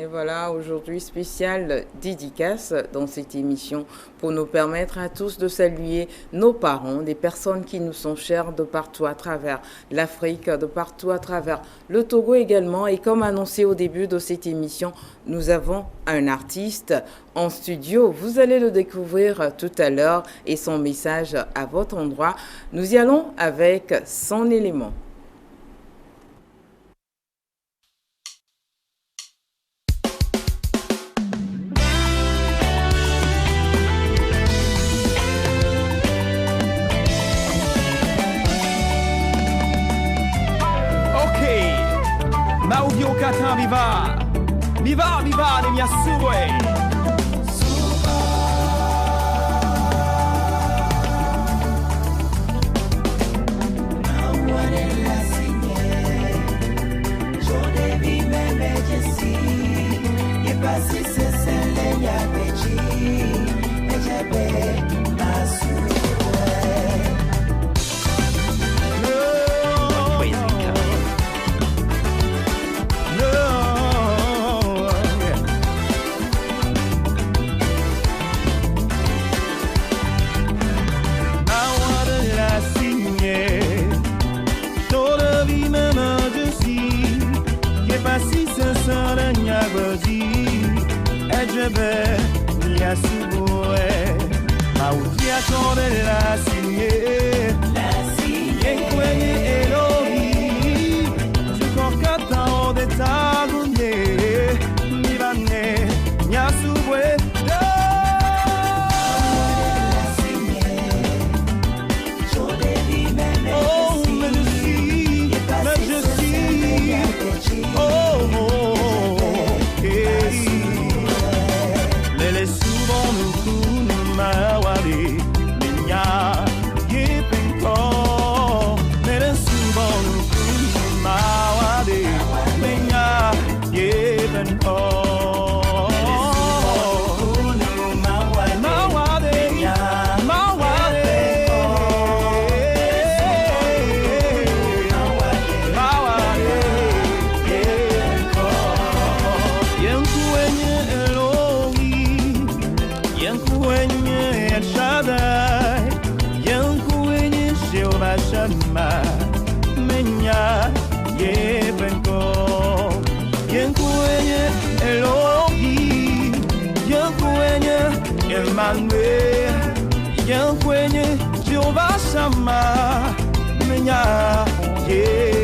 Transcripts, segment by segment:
Et voilà, aujourd'hui, spéciale dédicace dans cette émission pour nous permettre à tous de saluer nos parents, des personnes qui nous sont chères de partout à travers l'Afrique, de partout à travers le Togo également. Et comme annoncé au début de cette émission, nous avons un artiste en studio. Vous allez le découvrir tout à l'heure et son message à votre endroit. Nous y allons avec son élément. Mauvio kata viva, viva viva ne mia sue. Hey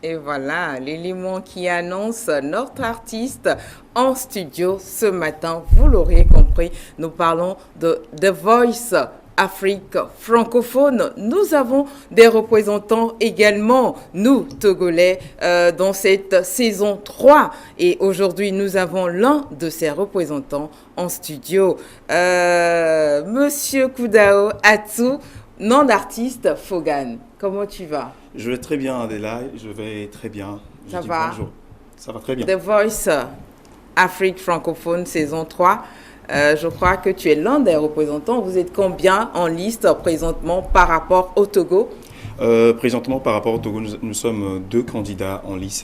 Et voilà, l'élément qui annonce notre artiste en studio ce matin. Vous l'aurez compris, nous parlons de The Voice Afrique francophone. Nous avons des représentants également, nous, Togolais, dans cette saison 3. Et aujourd'hui, nous avons l'un de ces représentants en studio. Monsieur Koudao Atou, nom d'artiste Fogan. Comment tu vas? Je vais très bien, Adela. Je vais très bien. Ça va? Bonjour. Ça va très bien. The Voice Afrique francophone saison 3. Je crois que tu es l'un des représentants. Vous êtes combien en liste présentement par rapport au Togo? Présentement, par rapport au Togo, nous sommes 2 candidats en lice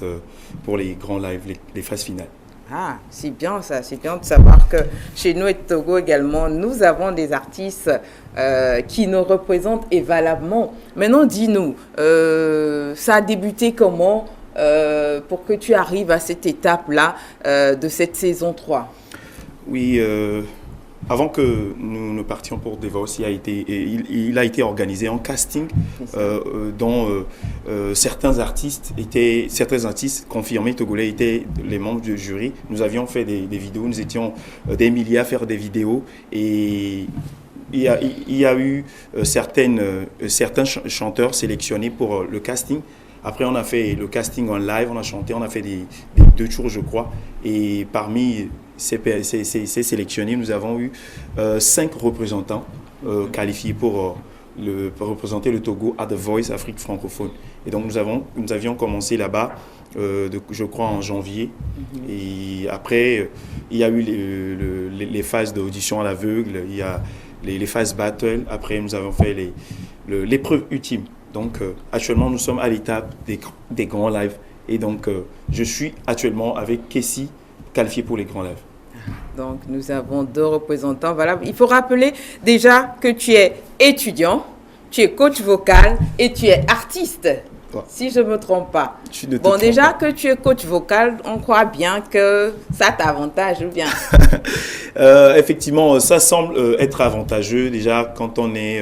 pour les grands lives, les phases finales. Ah, c'est bien ça. C'est bien de savoir que chez nous et Togo également, nous avons des artistes qui nous représentent et valablement. Maintenant, dis-nous, ça a débuté comment pour que tu arrives à cette étape-là de cette saison 3? Oui, avant que nous ne partions pour The Voice, il a été organisé un casting dont certains artistes confirmés togolais étaient les membres du jury. Nous avions fait des vidéos, nous étions des milliers à faire des vidéos et il y a eu certains chanteurs sélectionnés pour le casting. Après, on a fait le casting en live, on a chanté, on a fait des 2 tours, je crois. Et parmi ces sélectionnés, nous avons eu 5 représentants qualifiés pour représenter le Togo à The Voice Afrique francophone. Et donc, nous avions commencé là-bas, je crois, en janvier. Et après, il y a eu les phases d'audition à l'aveugle, il y a les phases battle. Après, nous avons fait l'épreuve ultime. Donc, actuellement, nous sommes à l'étape des grands lives. Et donc, je suis actuellement avec Kessie, qualifié pour les grands lives. Donc, nous avons 2 représentants. Voilà. Il faut rappeler déjà que tu es étudiant, tu es coach vocal et tu es artiste, si je ne me trompe pas. Bon, déjà que tu es coach vocal, on croit bien que ça t'avantage ou bien? Effectivement, ça semble être avantageux déjà quand on est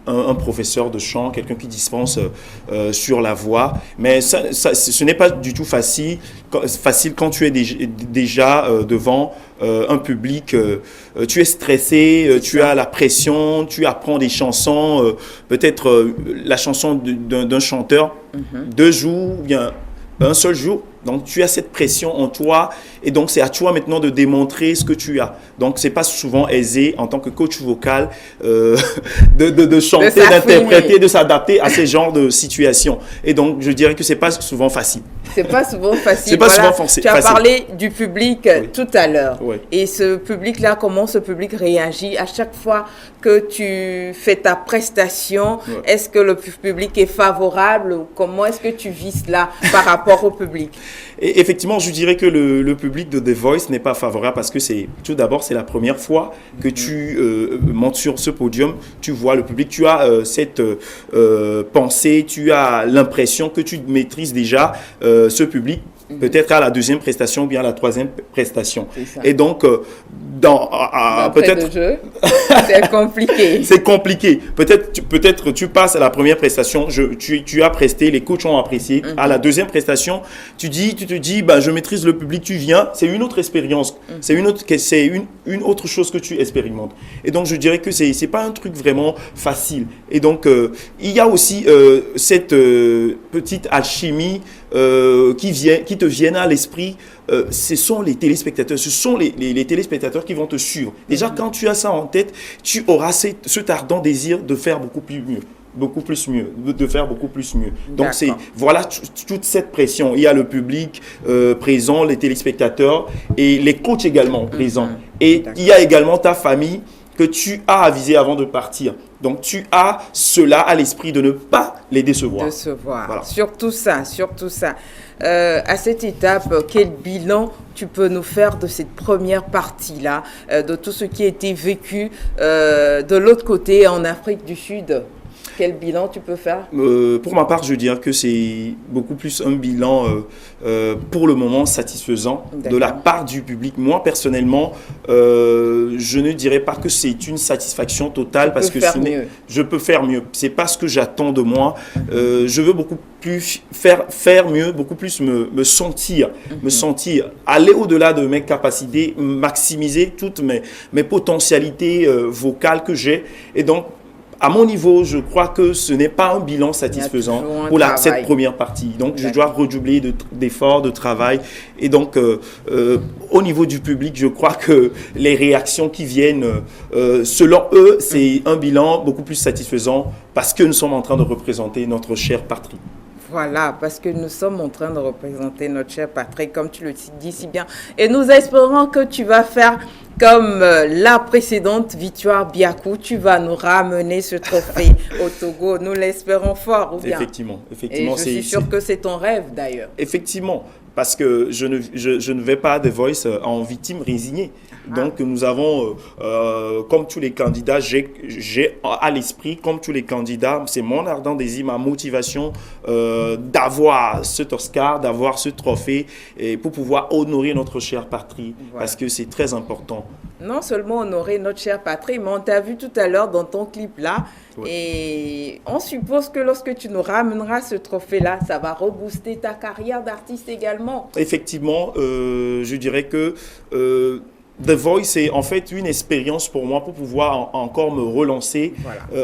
un professeur de chant, quelqu'un qui dispense sur la voix. Mais ce n'est pas du tout facile quand tu es déjà devant un public. Tu es stressé, tu as la pression, tu apprends des chansons, peut-être la chanson d'un chanteur, 2 jours ou bien un seul jour. Donc, tu as cette pression en toi et donc c'est à toi maintenant de démontrer ce que tu as. Donc, c'est pas souvent aisé en tant que coach vocal de chanter, d'interpréter, de s'adapter à ces genres de situations. Et donc, je dirais que c'est pas souvent facile. C'est pas souvent facile. C'est pas souvent facile. Tu as parlé du public tout à l'heure. Oui. Et ce public-là, comment ce public réagit à chaque fois que tu fais ta prestation? Est-ce que le public est favorable ou comment est-ce que tu vis cela par rapport au public? Et effectivement, je dirais que le public de The Voice n'est pas favorable parce que tout d'abord, c'est la première fois que tu montes sur ce podium. Tu vois le public, tu as cette pensée, tu as l'impression que tu maîtrises déjà ce public. Peut-être à la 2e prestation ou bien à la 3e prestation. Et donc, peut-être... c'est compliqué. C'est compliqué. Peut-être tu passes à la première prestation, tu as presté, les coachs ont apprécié. À la 2e prestation, tu te dis, bah, je maîtrise le public, tu viens. C'est une autre expérience. C'est une autre chose que tu expérimentes. Et donc, je dirais que c'est pas un truc vraiment facile. Et donc, il y a aussi cette petite alchimie qui te viennent à l'esprit, ce sont les téléspectateurs. Ce sont les téléspectateurs qui vont te suivre. Déjà, quand tu as ça en tête, tu auras cet ardent désir de faire beaucoup plus mieux. De faire beaucoup plus mieux. Donc, voilà toute cette pression. Il y a le public présent, les téléspectateurs et les coachs également présents. Et il y a également ta famille que tu as avisé avant de partir. Donc, tu as cela à l'esprit de ne pas les décevoir. Voilà. Surtout ça. À cette étape, quel bilan tu peux nous faire de cette première partie-là, de tout ce qui a été vécu de l'autre côté en Afrique du Sud? Quel bilan tu peux faire? Pour ma part, je dirais que c'est beaucoup plus un bilan pour le moment satisfaisant de la part du public. Moi, personnellement, je ne dirais pas que c'est une satisfaction totale parce que je peux faire mieux. C'est pas ce que j'attends de moi. Je veux beaucoup plus faire mieux, beaucoup plus me sentir, aller au-delà de mes capacités, maximiser toutes mes potentialités vocales que j'ai. Et donc, à mon niveau, je crois que ce n'est pas un bilan satisfaisant pour cette première partie. Donc, je dois redoubler d'efforts, de travail. Et donc, au niveau du public, je crois que les réactions qui viennent, selon eux, c'est un bilan beaucoup plus satisfaisant parce que nous sommes en train de représenter notre chère patrie. Voilà, parce que nous sommes en train de représenter notre chère patrie, comme tu le dis si bien. Et nous espérons que tu vas faire comme la précédente Victoire Biakou. Tu vas nous ramener ce trophée au Togo. Nous l'espérons fort, ou bien? Effectivement. Et je suis sûr que c'est ton rêve, d'ailleurs. Effectivement, parce que je ne vais pas The Voice en victime résignée. Donc, nous avons, comme tous les candidats, j'ai à l'esprit, comme tous les candidats, c'est mon ardent désir, ma motivation d'avoir cet Oscar, d'avoir ce trophée et pour pouvoir honorer notre chère patrie, parce que c'est très important. Non seulement honorer notre chère patrie, mais on t'a vu tout à l'heure dans ton clip-là. Oui. Et on suppose que lorsque tu nous ramèneras ce trophée-là, ça va rebooster ta carrière d'artiste également. Effectivement, je dirais que The Voice, c'est en fait une expérience pour moi pour pouvoir encore me relancer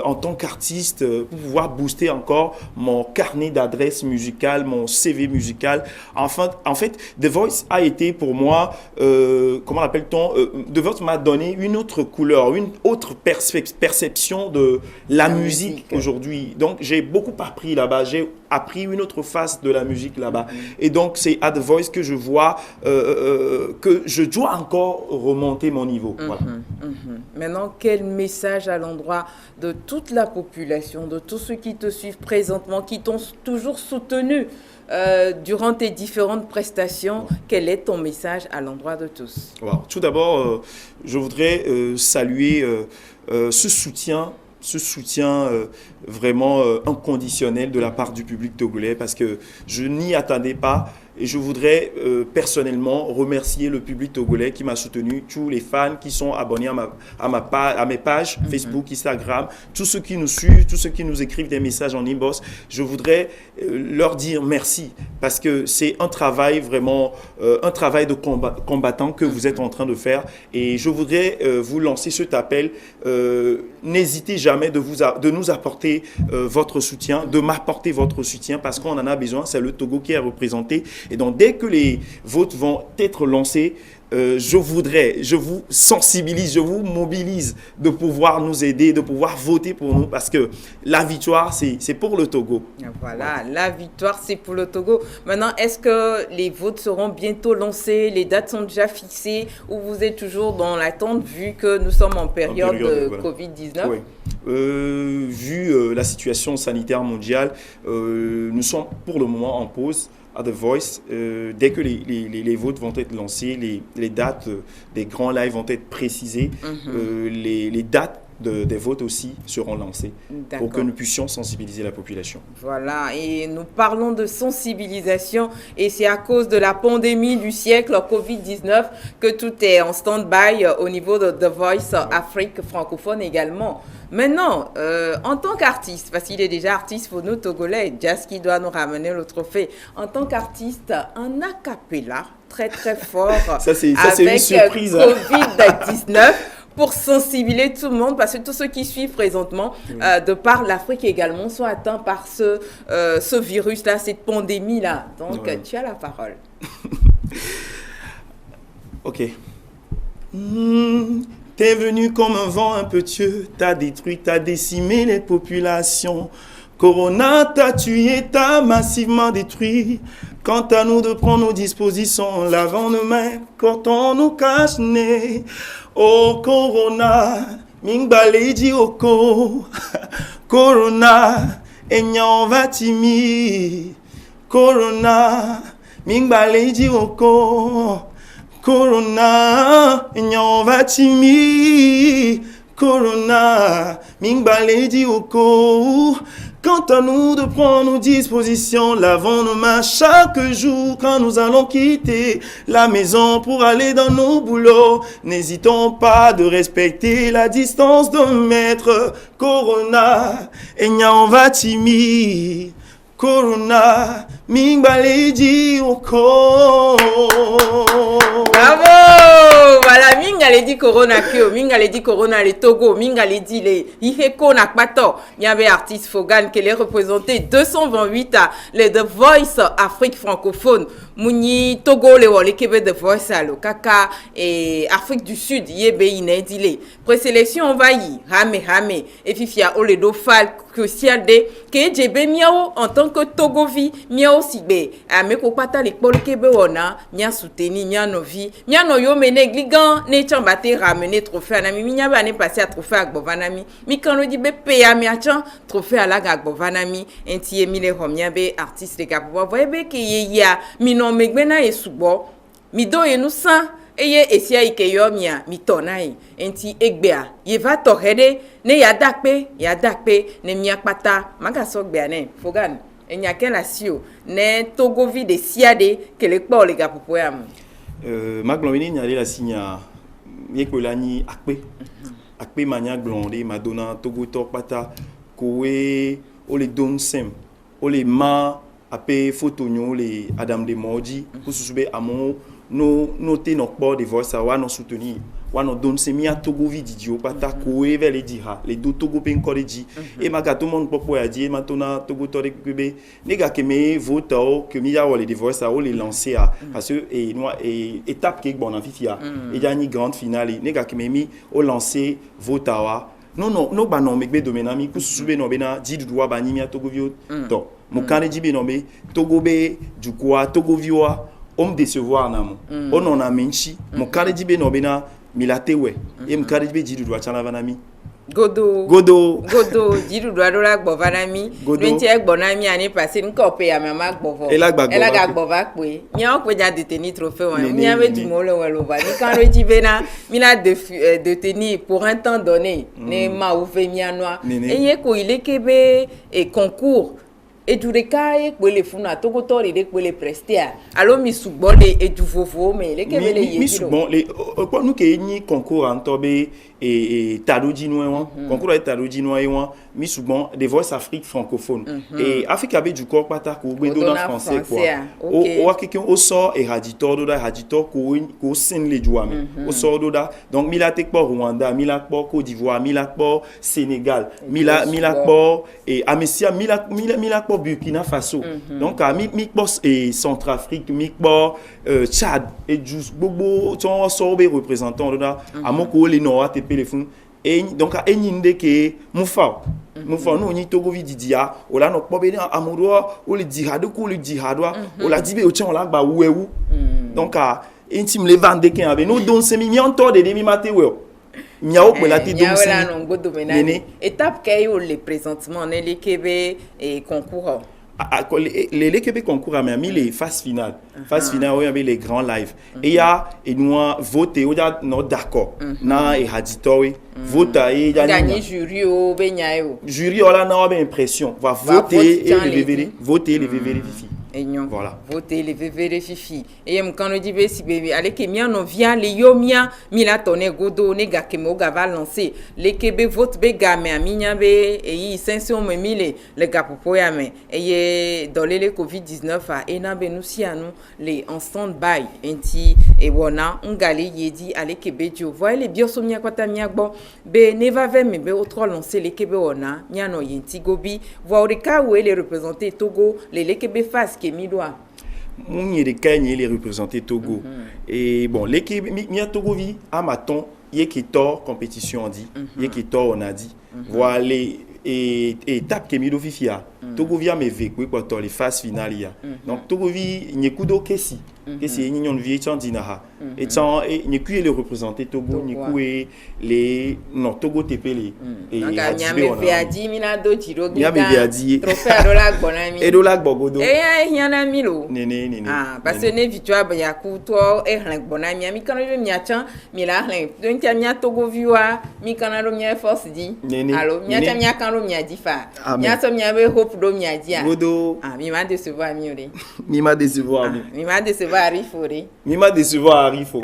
en tant qu'artiste, pour pouvoir booster encore mon carnet d'adresses musicales, mon CV musical. Enfin, en fait, The Voice a été pour moi, comment l'appelle-t-on, The Voice m'a donné une autre couleur, une autre perception de la musique aujourd'hui. Donc, j'ai beaucoup appris là-bas. J'ai appris une autre face de la musique là-bas. Et donc, c'est à The Voice que je vois que je dois encore remonter mon niveau. Voilà. Maintenant, quel message à l'endroit de toute la population, de tous ceux qui te suivent présentement, qui t'ont toujours soutenu durant tes différentes prestations? Quel est ton message à l'endroit de tous? Tout d'abord, je voudrais saluer ce soutien vraiment inconditionnel de la part du public togolais parce que je n'y attendais pas. Et je voudrais personnellement remercier le public togolais qui m'a soutenu, tous les fans qui sont abonnés à mes pages Facebook, Instagram, tous ceux qui nous suivent, tous ceux qui nous écrivent des messages en inbox. Je voudrais leur dire merci parce que c'est un travail vraiment, un travail de combattant que vous êtes en train de faire. Et je voudrais vous lancer cet appel. N'hésitez jamais de nous apporter votre soutien, de m'apporter votre soutien parce qu'on en a besoin. C'est le Togo qui est représenté. Et donc, dès que les votes vont être lancés, je vous sensibilise, je vous mobilise de pouvoir nous aider, de pouvoir voter pour nous parce que la victoire, c'est pour le Togo. Voilà, la victoire, c'est pour le Togo. Maintenant, est-ce que les votes seront bientôt lancés? Les dates sont déjà fixées ou vous êtes toujours dans l'attente vu que nous sommes en période de Covid-19? Oui. Vu la situation sanitaire mondiale, nous sommes pour le moment en pause à The Voice. Dès que les votes vont être lancés, les dates des grands lives vont être précisées, les dates des votes aussi seront lancées pour que nous puissions sensibiliser la population. Voilà, et nous parlons de sensibilisation et c'est à cause de la pandémie du siècle Covid-19 que tout est en stand-by au niveau de The Voice Afrique francophone également. Maintenant, en tant qu'artiste, parce qu'il est déjà artiste pour nous Togolais, Jazz qui doit nous ramener le trophée, en tant qu'artiste, un a cappella très très fort ça, c'est une surprise, Covid-19 pour sensibiliser tout le monde, parce que tous ceux qui suivent présentement, de par l'Afrique également, sont atteints par ce virus-là, cette pandémie-là. Donc, tu as la parole. Ok. T'es venu comme un vent impétueux, t'as détruit, t'as décimé les populations. Corona t'a tué, t'as massivement détruit. Quant à nous de prendre nos dispositions, lavons nos mains, cortons nos cache-nez. Oh Corona, mingbaledi oko. Corona, enyan vatimi. Corona, mingbaledi oko. Corona, enyan vatimi. Corona, Mingbaledi Oko. Quant à nous de prendre nos dispositions, lavons nos mains chaque jour quand nous allons quitter la maison pour aller dans nos boulots. N'hésitons pas de respecter la distance d'un mètre. Corona, Enya on va timi. Corona, Mingbaledi Oko. Bravo! Voilà, Minga dit Corona Kyo, Minga dit Corona le Togo, Minga dit les Iheko Nakpato. Il y avait artiste Fogan qui les représentait 228 à les The Voice Afrique francophone. Mouni Togo le Québec The Voice à le Kaka et Afrique du Sud yebe inédile. Présélection on va y rame et fifia oledo fal que siade que djebe miao en tant que Togovi miao sibe ameko pata le pol Québec ona nya soutenir nya novi nya no yo mene gligan ne chambate ramener trophée anami nya ba ne passer à trophée à Govanami mi kan lo di be pe ami a chan trophée à la Govanami enti emile homia be artiste de Gabo voye be ke ya mi no megbena e subo mi do e nous sans eye esia ikeyo mia mitonai enti egbea ye va torede ne yadakpe ne miakpata magaso gbea ne Fogan enya kela sio ne Togovi de siade que le kpo le gapopo yam maglonini nyale la signa yekolani akpe mania glonde madonna Togo tokpata kowe ole donsem ole ma ape photonyo le Adam de Mordi pour sousube amon no noter nos ports de voix ça va nous soutenir wa no don se mi a Togo vidio pata ko e vele di ha les do Togo pen ko di e maga tout monde popo ya di matona Togo to de kube nega ke me vote o que mi ya wole de voix ça o les lancer à parce que et moi et étape ke bon en fifia et dernier grande finale nega ke me mi o lancer vote wa no ba no megbe domena mi ku sube no bena di doa ba ni mi a Togo vio to mo kan di be no be Togo be du quoi Togo vioa homme décevoir namo on a menchi mon carré dibe no bena milatewe et mon carré dibe didu doa chana vanami godo didu doa dola gbo vanami nti e gbo na mi ani passé nko pe ya mama gbo ela ga gbo va pe mi o pe ja détenir trophée wa mi ave du mo le welo ba ni kan dibe na mi la détenir pour un temps donné ne ma ou fe mi anoa et ye ko ile kebe et concours et du recaille pour les funa Togo tori de pour les prester alors mi subole et du fofo mais les kebele yeki mi subon les pour nous que ni concours en tobe et tadoji noa concours et tadoji noa mi subon des voix Afrique francophone et Afrique avait du corps pata ko gbedo dans français quoi o quelqu'un au sort et raditor ko sin les jouami au sort doda donc milatek pour Rwanda milak pour Côte d'Ivoire milak pour Sénégal milak pour et Amesia milak pour Burkina Faso donc mi boss et Centrafrique mi pour Tchad et juste bobo ton sort représentant doda amoko les noa téléphone et donc à enyinde ke mufa no ni Togo vidia o la no pobe amodo o le jihad ko le jihadwa o la dibe o chen la gba wewu donc à intime le vande ke ave no don se mi onto de mi matewe mi a o pe la ti don se étape ke yo le présentement ne le kebe et concours les Québec concours à mis les phases finales où il y avait les grands lives et il y a et nous voté on a non d'accord na et haditori vote et gagner jury au benyayo jury on a na ben impression va voter et les vérifier voilà voter les vérifier et quand on dit si bébé allez que mia no via les yomia mila tonne godo ne ga ke mo ga va lancer les Québec vote be ga me aminya be et 500 mille les gars pour ya me et dans les Covid-19 a enabe nous si à nous les en stand-by enti et wona ngali yedi allez Québec jo voyez les biosomia kwata mia gbo be ne va vers me be autre lancer les Québec wona mia no yenti gobi voir les cas où les représenter Togo les Québec face qui mi doit mon y de Kenya les représenter Togo et bon l'équipe mia Togo vi à maton y qui tort compétition on dit y qui tort on a dit voilà et étape que mi do fifia Togo via me vekwe kwa to les phases finales ya. Donc Togo vi nyekudo kesi. Kesi nyon vie chan dinaha. Et chan et nyeku le représenter Togo nyeku et les non Togo tepele et nyame viadi mina do jiro nyame viadi trophée adola bonami edola gbogodo yana milo nene parce que ne victoire ba yakuto e hlan bonami mi kana mi achan mi la hlan donc mi Togo viwa mi kana do mi force di allo mi achan mi kan do mi adifa mi achan mi be hope do mi adia godo mi ma décevoir mi ore mi ma décevoir mi ma décevoir arifore mi ma décevoir arifo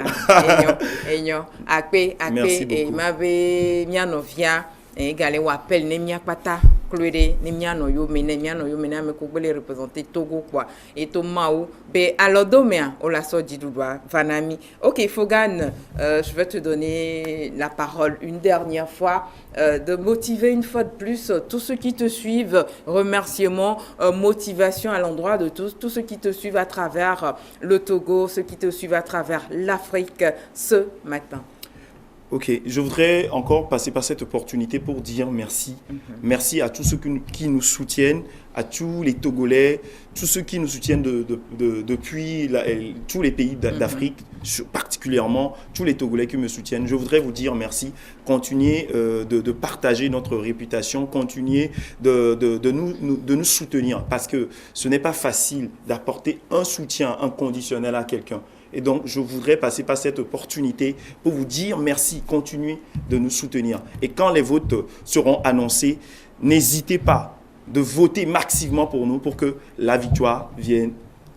enyo akpe e ma be mi anovia e gale wa appel ne mi akpata Chloé ne mi anoyo me na me ko gbele représenter Togo quoi et to maou be alors demain on la so didouba vanami. OK Fogan, je vais te donner la parole une dernière fois de motiver une fois de plus tous ceux qui te suivent, remerciements, motivation à l'endroit de tous ceux qui te suivent à travers le Togo, ceux qui te suivent à travers l'Afrique ce matin. Ok, je voudrais encore passer par cette opportunité pour dire merci. Merci à tous ceux qui nous soutiennent, à tous les Togolais, tous ceux qui nous soutiennent depuis tous les pays d'Afrique, particulièrement tous les Togolais qui me soutiennent. Je voudrais vous dire merci. Continuez de partager notre réputation, continuez de nous soutenir parce que ce n'est pas facile d'apporter un soutien inconditionnel à quelqu'un. Et donc, je voudrais passer par cette opportunité pour vous dire merci, continuez de nous soutenir. Et quand les votes seront annoncés, n'hésitez pas de voter massivement pour nous pour que la victoire vienne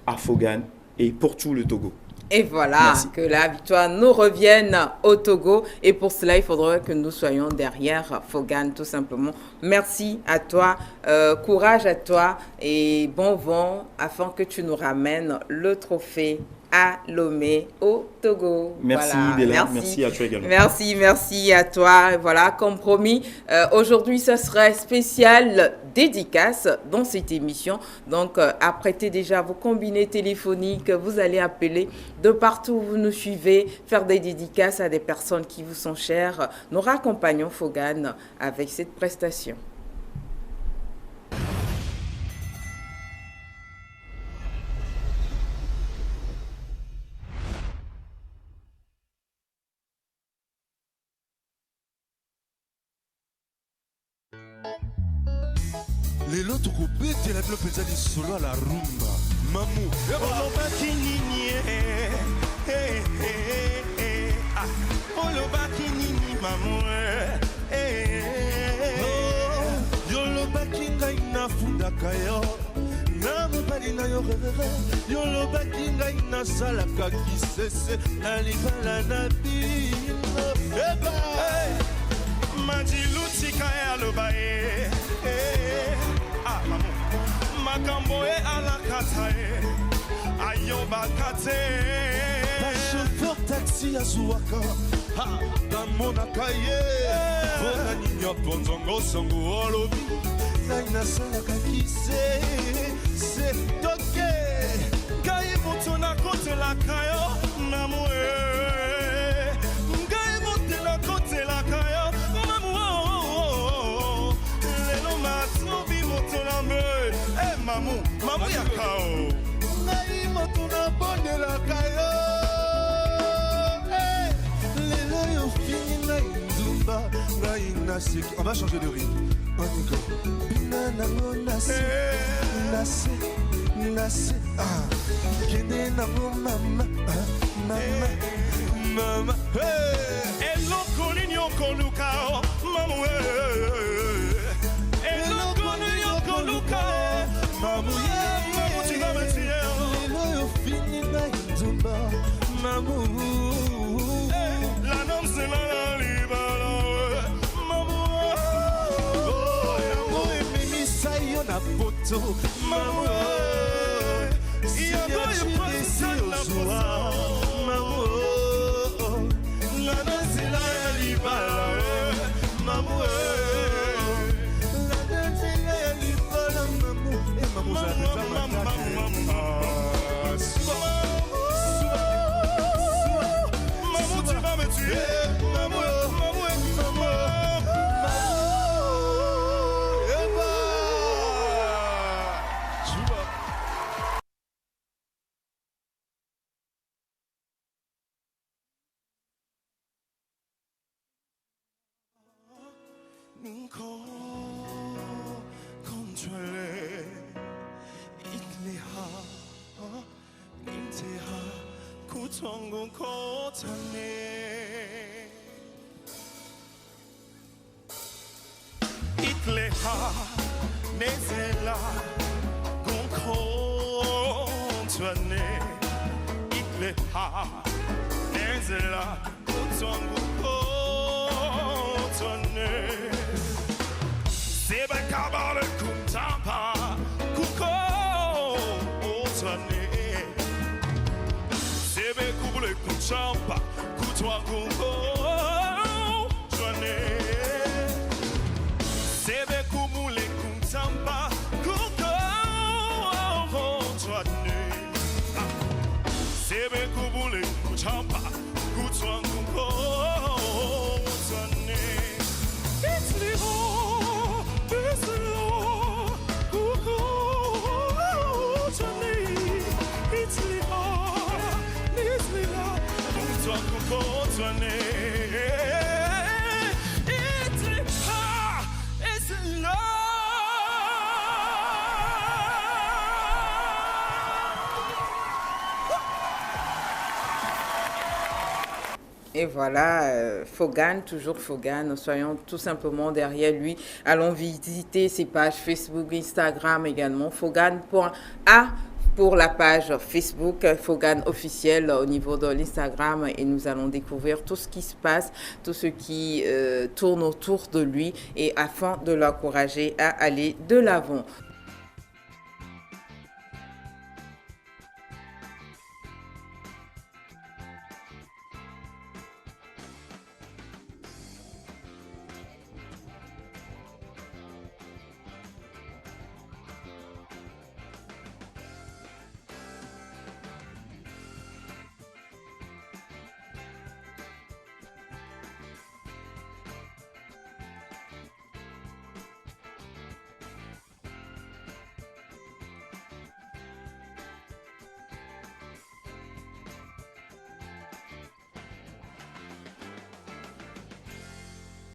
à Fogan et pour tout le Togo. Et voilà, merci. Que la victoire nous revienne au Togo. Et pour cela, il faudrait que nous soyons derrière Fogan, tout simplement. Merci à toi, courage à toi et bon vent afin que tu nous ramènes le trophée à Lomé au Togo. Merci voilà. Bella, merci à toi également. Merci à toi. Voilà, comme promis, aujourd'hui ce serait spécial dédicace dans cette émission. Donc apprêtez déjà vos combinés téléphoniques, vous allez appeler de partout où vous nous suivez, faire des dédicaces à des personnes qui vous sont chères. Nous raccompagnons Fogan avec cette prestation. Les lots coupés, tu as le pétale solo à la rumba. Mamou, Makambo e alakatae ayoba kate pas chauffeur taxi à Zouaka dans mon akaye bona ninya ponzongo songo olobi naina salaka kise c'est toke kai mutuna kote la kayo namue kai mutuna kote la kayo mamu lelo matsubi mutuna me mamu ya kao ngai motuna bonde la kayo lelo yo fini na nzumba ngai na seki on va changer de rythme on y go bina nango nase kende nango mama eloko nini okolukao mamu eloko nini okolukao mamu tu vas me tirer lelo yo fini na nzumba mamu la nom c'est la libala mamu yango ememisa yo na poto mamu yango epasa na poto mamu la nom c'est la libala mamu 눈코 컨트롤에 이틀리하 님태하 구청군 고창네 이틀리하 내셀라 군콘트네 이틀리하 내셀라 구청군 고창네 세발 가발을 쿵장파 구코 오천네 세배 구불을 쿵장파 구토한 구코 오천네 세배 구물을 쿵장파 구코 오천네 세배 구불을 쿵장파 구토한 구코 오천네 이틀리호 Et voilà, Fogan, toujours Fogan, soyons tout simplement derrière lui. Allons visiter ses pages Facebook, Instagram également. Fogan.a pour la page Facebook, Fogan officiel au niveau de l'Instagram, et nous allons découvrir tout ce qui se passe, tout ce qui tourne autour de lui, et afin de l'encourager à aller de l'avant.